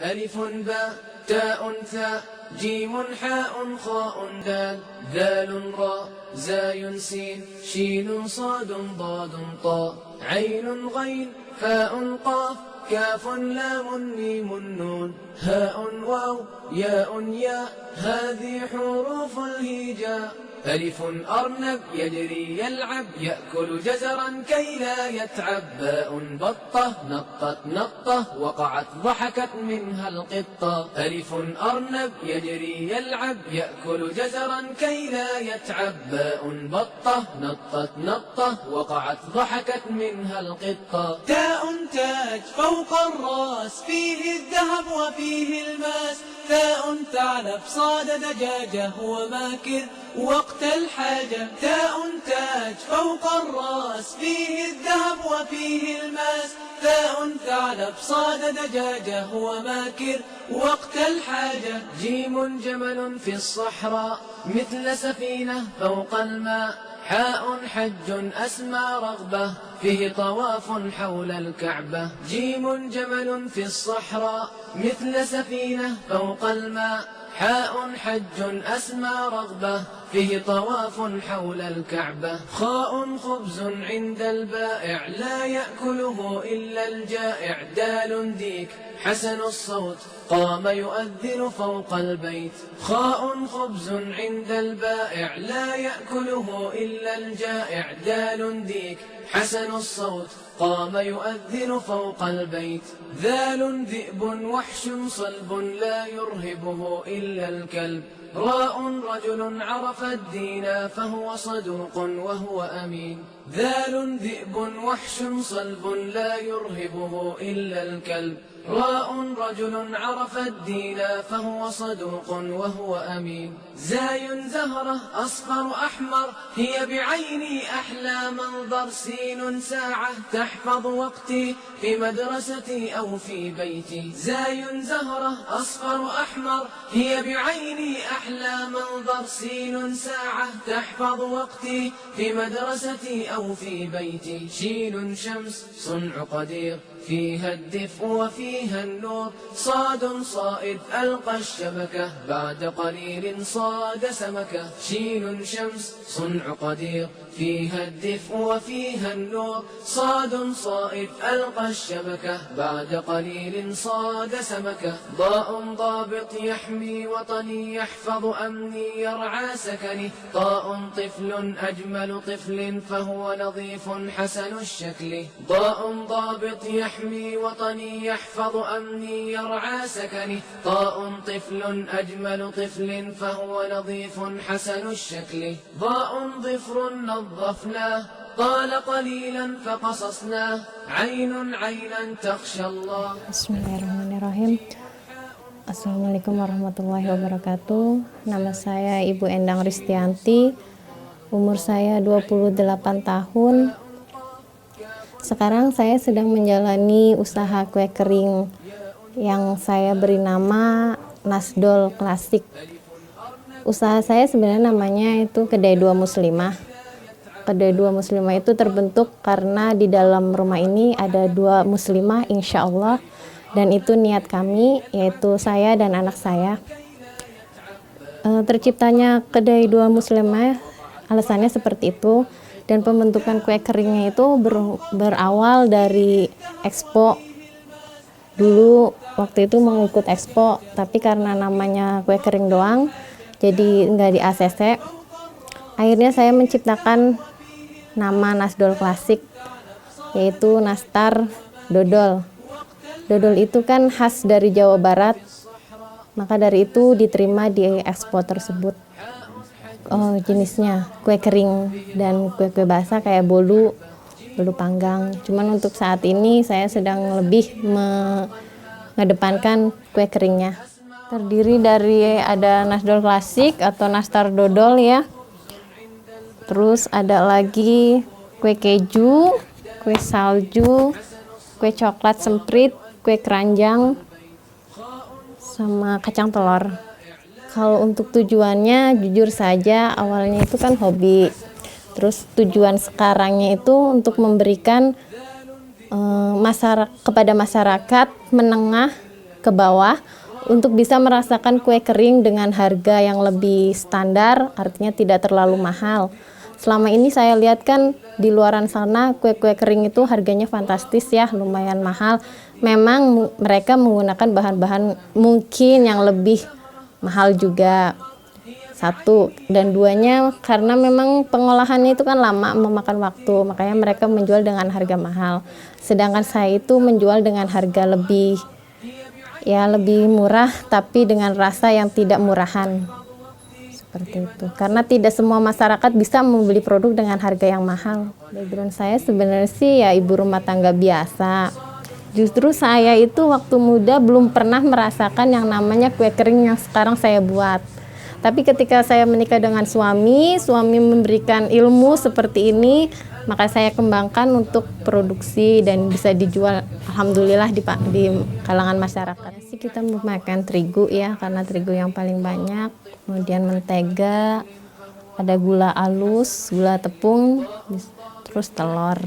ألف باء تاء ثاء جيم حاء خاء دال ذال راء زاي سين شين صاد ضاد طاء عين غين فاء قاف كاف لام ميم نون هاء واو ياء ياء هذه حروف الهجاء ألف أرنب يجري يلعب يأكل جزرا كي لا يتعب باء بطة نطت نطة وقعت ضحكت منها القطة ألف أرنب يجري يلعب يأكل جزرا كي لا يتعب باء بطة نطت نطة وقعت ضحكت منها القطة تاء تاج فوق الراس فيه الذهب وفيه الماس ثاء ثعلب صاد دجاجة هو ماكر وقت الحاجة تاء تاج فوق الراس فيه الذهب وفيه الماس ثاء ثعلب صاد دجاجة هو ماكر وقت الحاجة جيم جمل في الصحراء مثل سفينة فوق الماء حاء حج أسمى رغبة فيه طواف حول الكعبة جيم جمل في الصحراء مثل سفينة فوق الماء حاء حج أسمى رغبة فيه طواف حول الكعبة خاء خبز عند البائع لا يأكله إلا الجائع دال ديك حسن الصوت قام يؤذن فوق البيت خاء خبز عند البائع لا يأكله إلا الجائع دال ديك حسن الصوت قام يؤذن فوق البيت ذال ذئب وحش صلب لا يرهبه إلا الكلب راء رجل عرف الدين فهو صدوق وهو أمين ذال ذئب وحش صلب لا يرهبه إلا الكلب راء رجل عرف الدين فهو صدوق وهو أمين زاي زهرة أصفر أحمر هي بعيني أحلى منظر سين ساعة تحفظ وقتي في مدرستي أو في بيتي زاي زهرة أصفر أحمر هي بعيني أحلى منظر سين ساعة تحفظ وقتي في مدرستي أو في بيتي شين شمس صنع قدير فيها الدفء وفيها النور صاد صائد ألقى الشبكة بعد قليل صاد سمكة شين شمس صنع قدير فيها الدفء وفيها النور صاد صائد ألقى الشبكة بعد قليل صاد سمكة ضاء ضابط يحمي وطني يحفظ أمني يرعى سكني طاء طفل أجمل طفل فهو نظيف حسن الشكل ضاء ضابط يحمي وطني يحفظ أمني يرعى سكني طاء طفل أجمل طفل فهو نظيف حسن الشكل ضاء ضفر نظفناه طال قليلا فقصصناه عين عينا تخشى الله. Bismillahirrahmanirrahim. Assalamualaikum warahmatullahi wabarakatuh. Nama saya Ibu Endang Ristianti. Umur saya 28 tahun. Sekarang saya sedang menjalani usaha kue kering yang saya beri nama Nasdol Klasik. Usaha saya sebenarnya namanya itu Kedai Dua Muslimah. Kedai Dua Muslimah itu terbentuk karena di dalam rumah ini ada dua muslimah insya Allah, dan itu niat kami, yaitu saya dan anak saya. Terciptanya Kedai Dua Muslimah alasannya seperti itu. Dan pembentukan kue keringnya itu berawal dari Expo. Dulu waktu itu mau ikut Expo, tapi karena namanya kue kering doang, jadi nggak di ACC. Akhirnya saya menciptakan nama Nasdol Klasik, yaitu Nastar Dodol. Dodol itu kan khas dari Jawa Barat, maka dari itu diterima di Expo tersebut. Jenisnya kue kering dan kue-kue basah kayak bolu panggang. Cuman untuk saat ini saya sedang lebih mengedepankan kue keringnya. Terdiri dari ada Nasdol Klasik atau Nastar Dodol ya. Terus ada lagi kue keju, kue salju, kue coklat semprit, kue keranjang, sama kacang telur. Kalau untuk tujuannya, jujur saja awalnya itu kan hobi. Terus tujuan sekarangnya itu untuk memberikan kepada masyarakat menengah ke bawah untuk bisa merasakan kue kering dengan harga yang lebih standar, artinya tidak terlalu mahal. Selama ini saya lihat kan di luaran sana kue-kue kering itu harganya fantastis ya, lumayan mahal. Memang mereka menggunakan bahan-bahan mungkin yang lebih mahal juga. Satu, dan duanya karena memang pengolahannya itu kan lama, memakan waktu, makanya mereka menjual dengan harga mahal. Sedangkan saya itu menjual dengan harga lebih murah tapi dengan rasa yang tidak murahan. Seperti itu. Karena tidak semua masyarakat bisa membeli produk dengan harga yang mahal. Background saya sebenarnya sih ya ibu rumah tangga biasa. Justru saya itu waktu muda belum pernah merasakan yang namanya kue kering yang sekarang saya buat. Tapi ketika saya menikah dengan suami memberikan ilmu seperti ini, maka saya kembangkan untuk produksi dan bisa dijual alhamdulillah di kalangan masyarakat. Sih kita memakan terigu ya, karena terigu yang paling banyak, kemudian mentega, ada gula halus, gula tepung, terus telur.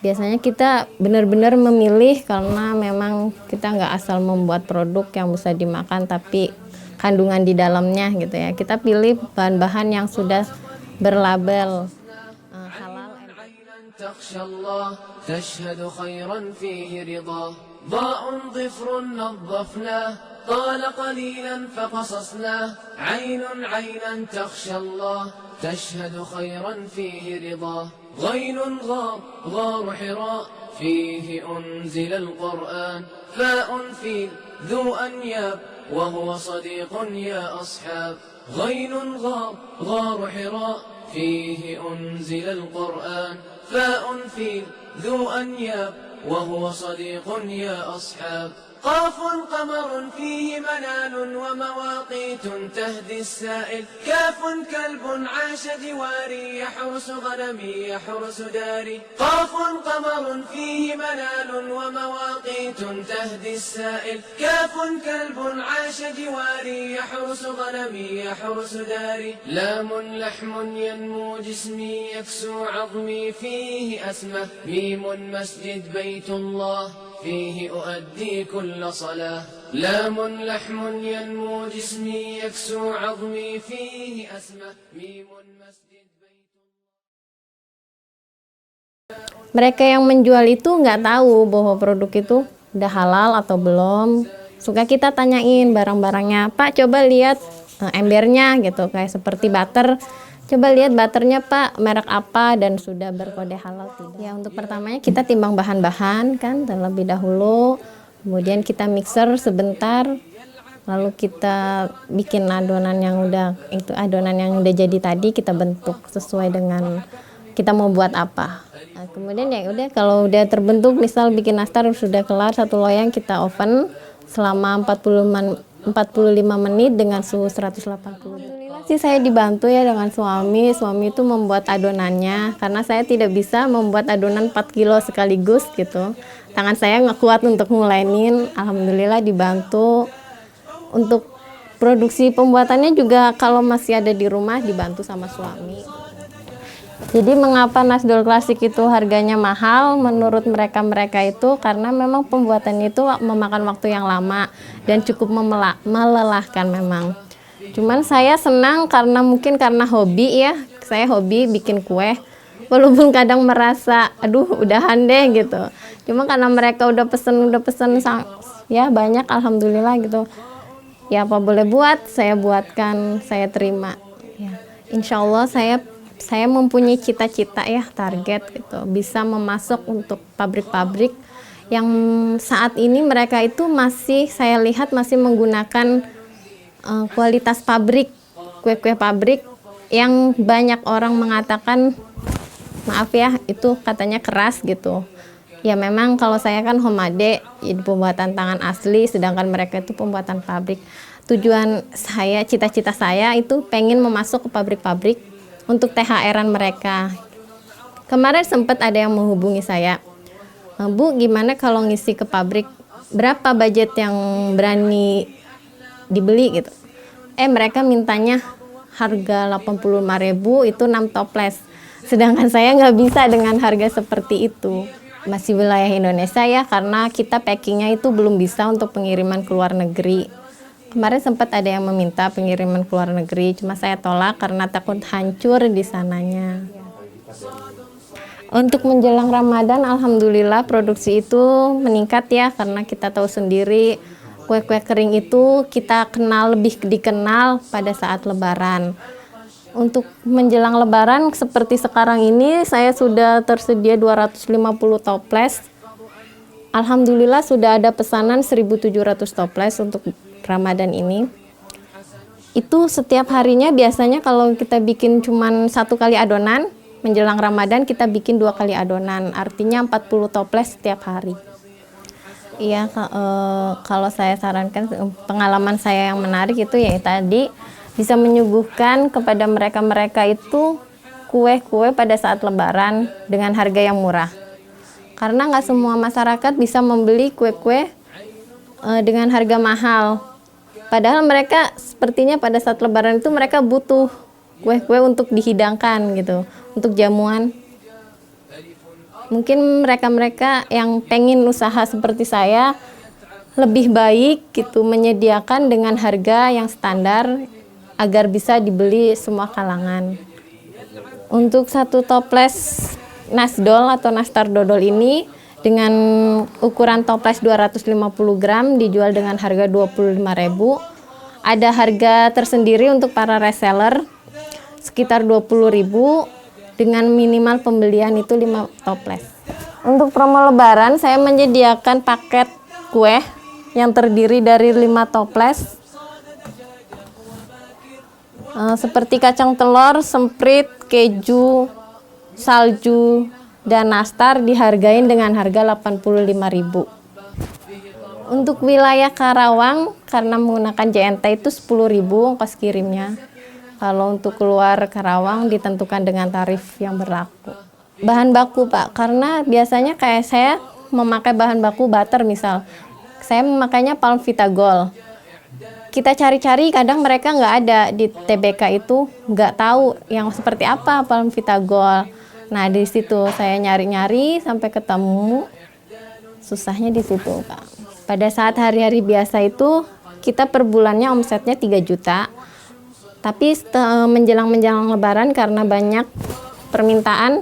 Biasanya kita benar-benar memilih karena memang kita nggak asal membuat produk yang bisa dimakan tapi kandungan di dalamnya gitu ya. Kita pilih bahan-bahan yang sudah berlabel halal. تخشى الله تشهد خيرا فيه رضاه ضاء ظفر نظفناه طال قليلا فقصصناه عين عينا تخشى الله تشهد خيرا فيه رضاه غين غار غار حراء فيه أنزل القرآن فاء فيل ذو أنياب وهو صديق يا أصحاب غين غار غار حراء فيه أنزل القرآن فاء فيل ذو أنياب وهو صديق يا أصحاب قاف قمر فيه منال ومواقيت تهدي السائل كاف كلب عاش جواري يحرس غنمي يحرس داري قاف قمر فيه منال ومواقيت تهدي السائل كاف كلب عاش جواري يحرس غنمي يحرس داري لام لحم ينمو جسمي يكسو عظمي فيه أسمة ميم مسجد بيت الله فيه أؤدي كل صلاة لام لحم ينمو جسمي يكسو عظمي فيه أسمة ميم مسجد بيت. Mereka yang menjual itu nggak tahu bahwa produk itu udah halal atau belum. Suka kita tanyain barang-barangnya, Pak coba lihat embernya gitu, kayak seperti butter. Coba lihat butternya Pak, merek apa dan sudah berkode halal tidak. Ya untuk pertamanya kita timbang bahan-bahan kan terlebih dahulu, kemudian kita mixer sebentar, lalu kita bikin adonan yang udah jadi tadi kita bentuk sesuai dengan kita mau buat apa. Nah, kemudian ya udah kalau udah terbentuk, misal bikin nastar sudah kelar, satu loyang kita oven selama 45 menit dengan suhu 180. Sih saya dibantu ya dengan suami itu membuat adonannya karena saya tidak bisa membuat adonan 4 kilo sekaligus gitu. Tangan saya nggak kuat untuk ngulainin, alhamdulillah dibantu. Untuk produksi pembuatannya juga kalau masih ada di rumah dibantu sama suami. Jadi mengapa nasdol klasik itu harganya mahal menurut mereka itu karena memang pembuatannya itu memakan waktu yang lama dan cukup melelahkan memang. Cuman saya senang karena mungkin karena hobi ya, saya hobi bikin kue. Walaupun kadang merasa, aduh udahan deh gitu. Cuma karena mereka udah pesen ya banyak alhamdulillah gitu. Ya apa boleh buat, saya buatkan, saya terima. Ya, insya Allah saya mempunyai cita-cita ya, target gitu, bisa memasok untuk pabrik-pabrik yang saat ini mereka itu saya lihat masih menggunakan kualitas pabrik, kue-kue pabrik yang banyak orang mengatakan maaf ya itu katanya keras gitu. Ya memang kalau saya kan homemade, jadi pembuatan tangan asli, sedangkan mereka itu pembuatan pabrik. Tujuan saya, cita-cita saya itu pengen memasuk ke pabrik-pabrik untuk THR-an mereka. Kemarin sempat ada yang menghubungi saya, Bu gimana kalau ngisi ke pabrik, berapa budget yang berani dibeli gitu. Mereka mintanya harga 85.000 itu 6 toples. Sedangkan saya nggak bisa dengan harga seperti itu. masih wilayah Indonesia ya, karena kita packingnya itu belum bisa untuk pengiriman ke luar negeri. Kemarin sempat ada yang meminta pengiriman ke luar negeri, cuma saya tolak karena takut hancur di sananya. Untuk menjelang Ramadan, alhamdulillah produksi itu meningkat ya, karena kita tahu sendiri kue-kue kering itu kita lebih dikenal pada saat Lebaran. Untuk menjelang Lebaran seperti sekarang ini, saya sudah tersedia 250 toples. Alhamdulillah sudah ada pesanan 1.700 toples untuk Ramadan ini. Itu setiap harinya biasanya kalau kita bikin cuman 1 kali adonan, menjelang Ramadan kita bikin 2 kali adonan, artinya 40 toples setiap hari. Iya, kalau saya sarankan, pengalaman saya yang menarik itu ya tadi, bisa menyuguhkan kepada mereka-mereka itu kue-kue pada saat Lebaran dengan harga yang murah. Karena nggak semua masyarakat bisa membeli kue-kue dengan harga mahal. Padahal mereka sepertinya pada saat Lebaran itu mereka butuh kue-kue untuk dihidangkan gitu, untuk jamuan. Mungkin mereka-mereka yang pengen usaha seperti saya lebih baik gitu menyediakan dengan harga yang standar agar bisa dibeli semua kalangan. Untuk 1 toples nasdol atau nastar dodol ini dengan ukuran toples 250 gram dijual dengan harga 25.000. Ada harga tersendiri untuk para reseller sekitar 20.000 dengan minimal pembelian itu 5 toples. Untuk promo Lebaran saya menyediakan paket kue yang terdiri dari 5 toples seperti kacang telur, semprit, keju, salju, dan nastar dihargain dengan harga 85.000. Untuk wilayah Karawang karena menggunakan JNT itu 10.000 ongkos kirimnya. Kalau untuk keluar Karawang ditentukan dengan tarif yang berlaku. Bahan baku Pak, karena biasanya kayak saya memakai bahan baku butter misal. Saya memakainya Palm Vita Gold. Kita cari-cari kadang mereka nggak ada di TBK itu, nggak tahu yang seperti apa Palm Vita Gold. Nah di situ saya nyari-nyari sampai ketemu, susahnya di situ Kak. Pada saat hari-hari biasa itu kita per bulannya omsetnya 3 juta, tapi menjelang Lebaran karena banyak permintaan,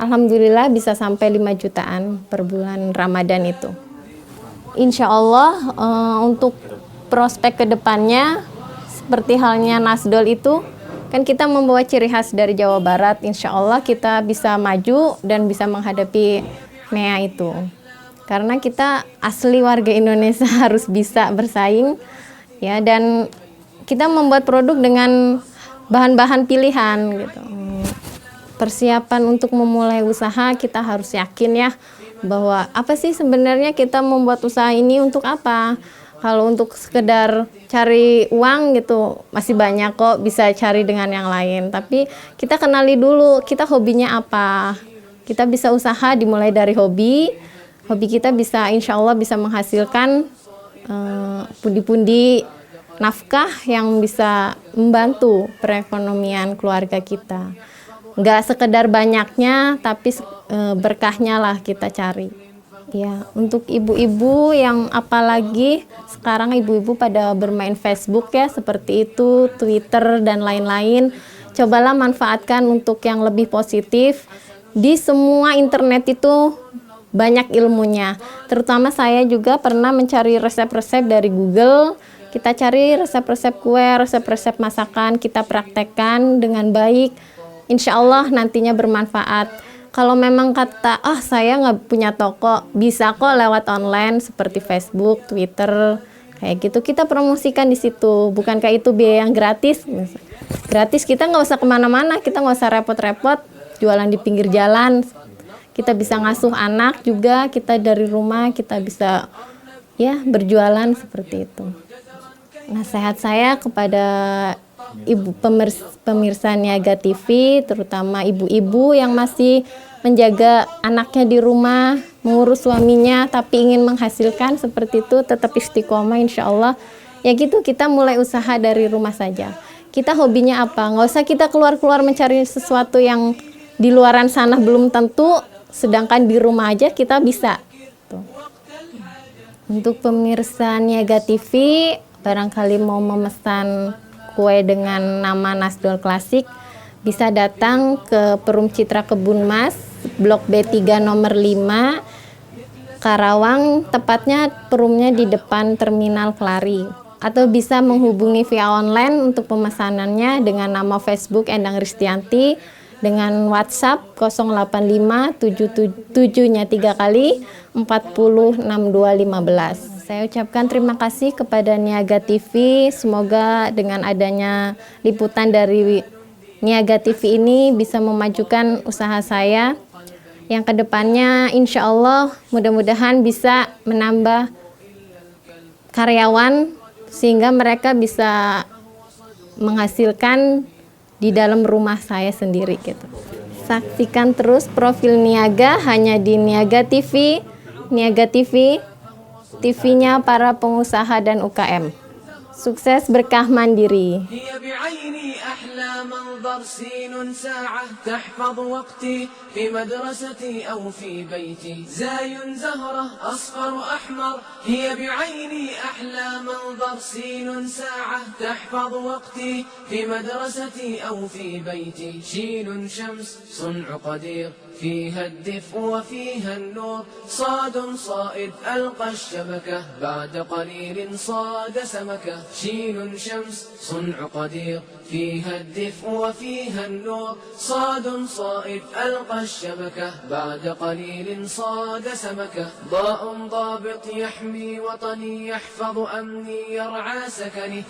alhamdulillah bisa sampai 5 jutaan per bulan Ramadan itu. Insya Allah untuk prospek kedepannya seperti halnya nasdol itu kan kita membawa ciri khas dari Jawa Barat, insya Allah kita bisa maju dan bisa menghadapi MEA itu karena kita asli warga Indonesia harus bisa bersaing ya, dan kita membuat produk dengan bahan-bahan pilihan gitu. Persiapan untuk memulai usaha kita harus yakin ya bahwa apa sih sebenarnya kita membuat usaha ini untuk apa. Kalau untuk sekedar cari uang gitu masih banyak kok bisa cari dengan yang lain. Tapi kita kenali dulu kita hobinya apa. Kita bisa usaha dimulai dari hobi. Hobi kita bisa insya Allah bisa menghasilkan pundi-pundi nafkah yang bisa membantu perekonomian keluarga kita. Nggak sekedar banyaknya tapi berkahnya lah kita cari. Ya, untuk ibu-ibu yang apalagi sekarang ibu-ibu pada bermain Facebook ya, seperti itu, Twitter dan lain-lain. Cobalah manfaatkan untuk yang lebih positif. Di semua internet itu banyak ilmunya. Terutama saya juga pernah mencari resep-resep dari Google. Kita cari resep-resep kue, resep-resep masakan, kita praktekkan dengan baik. Insya Allah nantinya bermanfaat. Kalau memang kata, saya nggak punya toko, bisa kok lewat online seperti Facebook, Twitter, kayak gitu. Kita promosikan di situ. Bukankah itu biaya yang gratis? Gratis, kita nggak usah kemana-mana, kita nggak usah repot-repot jualan di pinggir jalan. Kita bisa ngasuh anak juga, kita dari rumah kita bisa ya berjualan seperti itu. Nasihat saya kepada ibu pemirsa Niaga TV, terutama ibu-ibu yang masih menjaga anaknya di rumah, mengurus suaminya tapi ingin menghasilkan seperti itu, tetap istiqomah insya Allah. Ya gitu, kita mulai usaha dari rumah saja. Kita hobinya apa? Nggak usah kita keluar-keluar mencari sesuatu yang di luaran sana belum tentu sedangkan di rumah aja kita bisa. Tuh. Untuk pemirsa Niaga TV, barangkali mau memesan kue dengan nama Nasdol Klasik, bisa datang ke Perum Citra Kebun Mas, Blok B3 nomor 5, Karawang, tepatnya perumnya di depan Terminal Kelari. Atau bisa menghubungi via online untuk pemesanannya dengan nama Facebook Endang Ristianti, dengan WhatsApp 085 77-nya 3 kali 40 6215. Saya ucapkan terima kasih kepada Niaga TV. Semoga dengan adanya liputan dari Niaga TV ini bisa memajukan usaha saya. Yang kedepannya insya Allah mudah-mudahan bisa menambah karyawan sehingga mereka bisa menghasilkan di dalam rumah saya sendiri gitu. Saksikan terus profil Niaga hanya di Niaga TV. Niaga TV, TV-nya para pengusaha dan UKM. Sukses, berkah, mandiri. منظر سين ساعة تحفظ وقتي في مدرستي أو في بيتي زاي زهرة أصفر أحمر هي بعيني أحلى منظر سين ساعة تحفظ وقتي في مدرستي أو في بيتي شين شمس صنع قدير فيها الدفء وفيها النور صاد صائد ألقى الشبكة بعد قليل صاد سمكة شين شمس صنع قدير فيها الدفء وفيها النور صاد صائد ألقى الشبكة بعد قليل صاد سمكة ضاء ضابط يحمي وطني يحفظ أمني يرعى سكني